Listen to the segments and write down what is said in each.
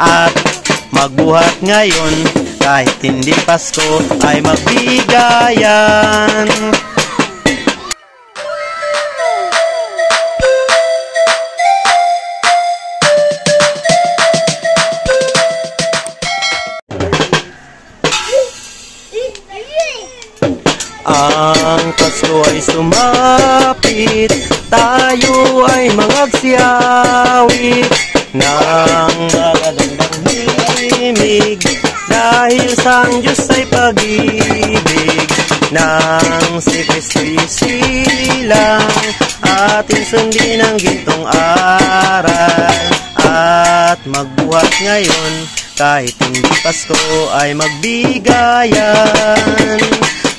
at magbuhat ngayon, kahit hindi Pasko ay magbigayan. Ang Pasko ay sumapit, tayo ay magsiawit ng magandang himig, dahil sa ang Diyos ay pag-ibig. Nang si Kristo'y silang, ating sundin ang gintong aral, at magbuhat ngayon, kahit hindi Pasko ay magbigayan.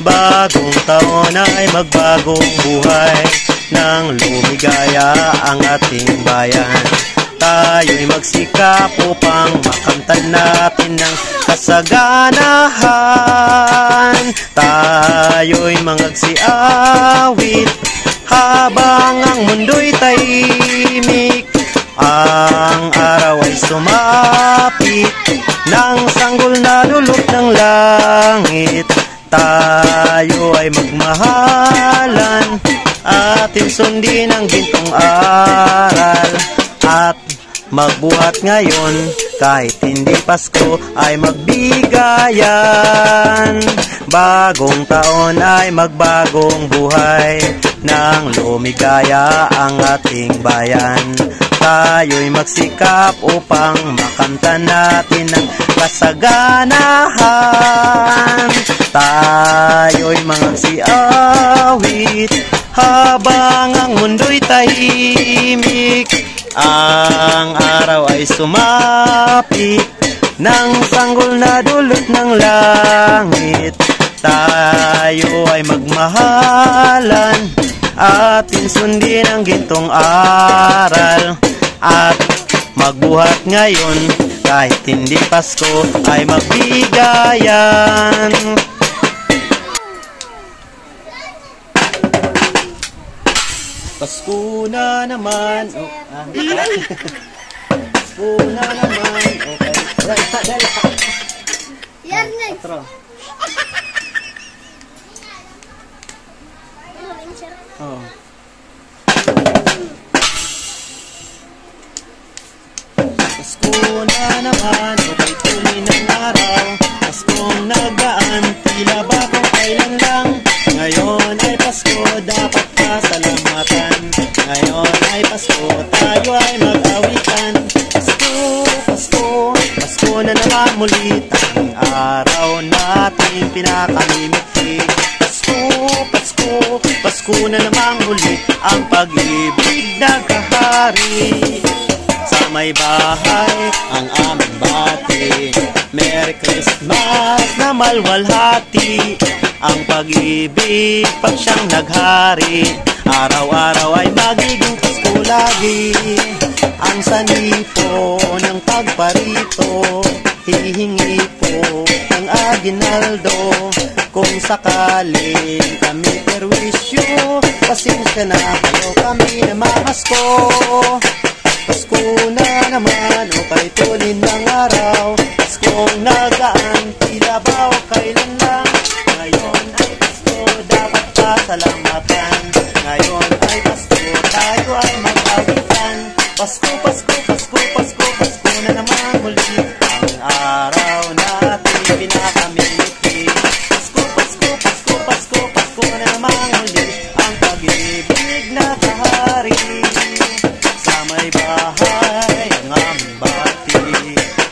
Bagong taon ay magbagong buhay, nang lumigaya ang ating bayan. Tayo'y magsikap upang makamtan natin ng kasaganahan. Tayo'y magsiawit habang ang mundo'y tahimik. Ang araw ay sumapit, nang sanggol na lulot ng langit. Tayo ay magmahalan, ating sundin ang gintong aral, at magbuhat ngayon, kahit hindi Pasko ay magbigayan. Bagong taon ay magbagong buhay, nang lumigaya ang ating bayan. Tayo'y magsikap upang makamtan natin ang kasaganahan. Tayo'y magsiawit habang ang mundo'y tahimik. Ang araw ay sumapit, nang sanggol na dulot ng langit. Tayo ay magmahalan, atin sundin ang gintong aral, at magbuhat ngayon, kahit hindi Pasko ay magbigayan. Pasko na naman, Pasko na naman, okay. Dali. Yan nga. Oh. Pasko na naman, okay, tuloy ng araw. Paskong nagaan, tila ba kung kailan lang. Ngayon ay Pasko, dapat pasalamatan. Ngayon ay Pasko, tayo ay mag-awitan. Pasko, Pasko, Pasko na naman muli. Tanging araw natin pinakamimiti. Pasko, Pasko, Pasko na namang muli, ang pag-ibig nagkahari. Sa may bahay ang aming bati, Merry Christmas na malwalhati. Ang pag-ibig pag siyang naghari, araw-araw ay magiging Pasko lagi. Ang sanipo ng pagparito, hihingi po ng aginaldo. Kung sakaling kami perwisyo, pasensya na kayo, kami namamasko. Pasko na naman, o kay tulin ng araw. Paskong nagaan, tila ba o kailan lang. Ngayon ay Pasko, dapat pasalamatan. Ngayon ay Pasko, tayo ay mag-awitan. Pasko, Pasko, Pasko, Pasko, Pasko na naman muli. Ang araw natin pinakamimiti. Pasko, Pasko, Pasko, Pasko, Pasko na naman muli. Ang pag-ibig na kahari. Sa may bahay ang aming bati,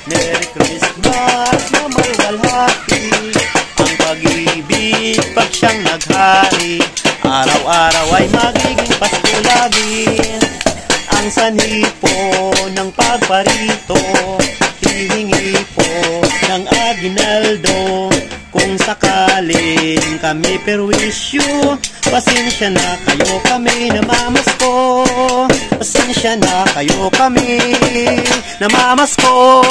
Merry Christmas na malwalhati. Ang pag-ibig pag siyang naghari, araw-araw ay magiging Pasko lagi. Ang sanhi po ng pagparito, hihingi po ng aginaldo. Kung sakaling kami perwisyo, pasensya na kayo, kami namamasko. Pasensya na kayo, kami namamasko.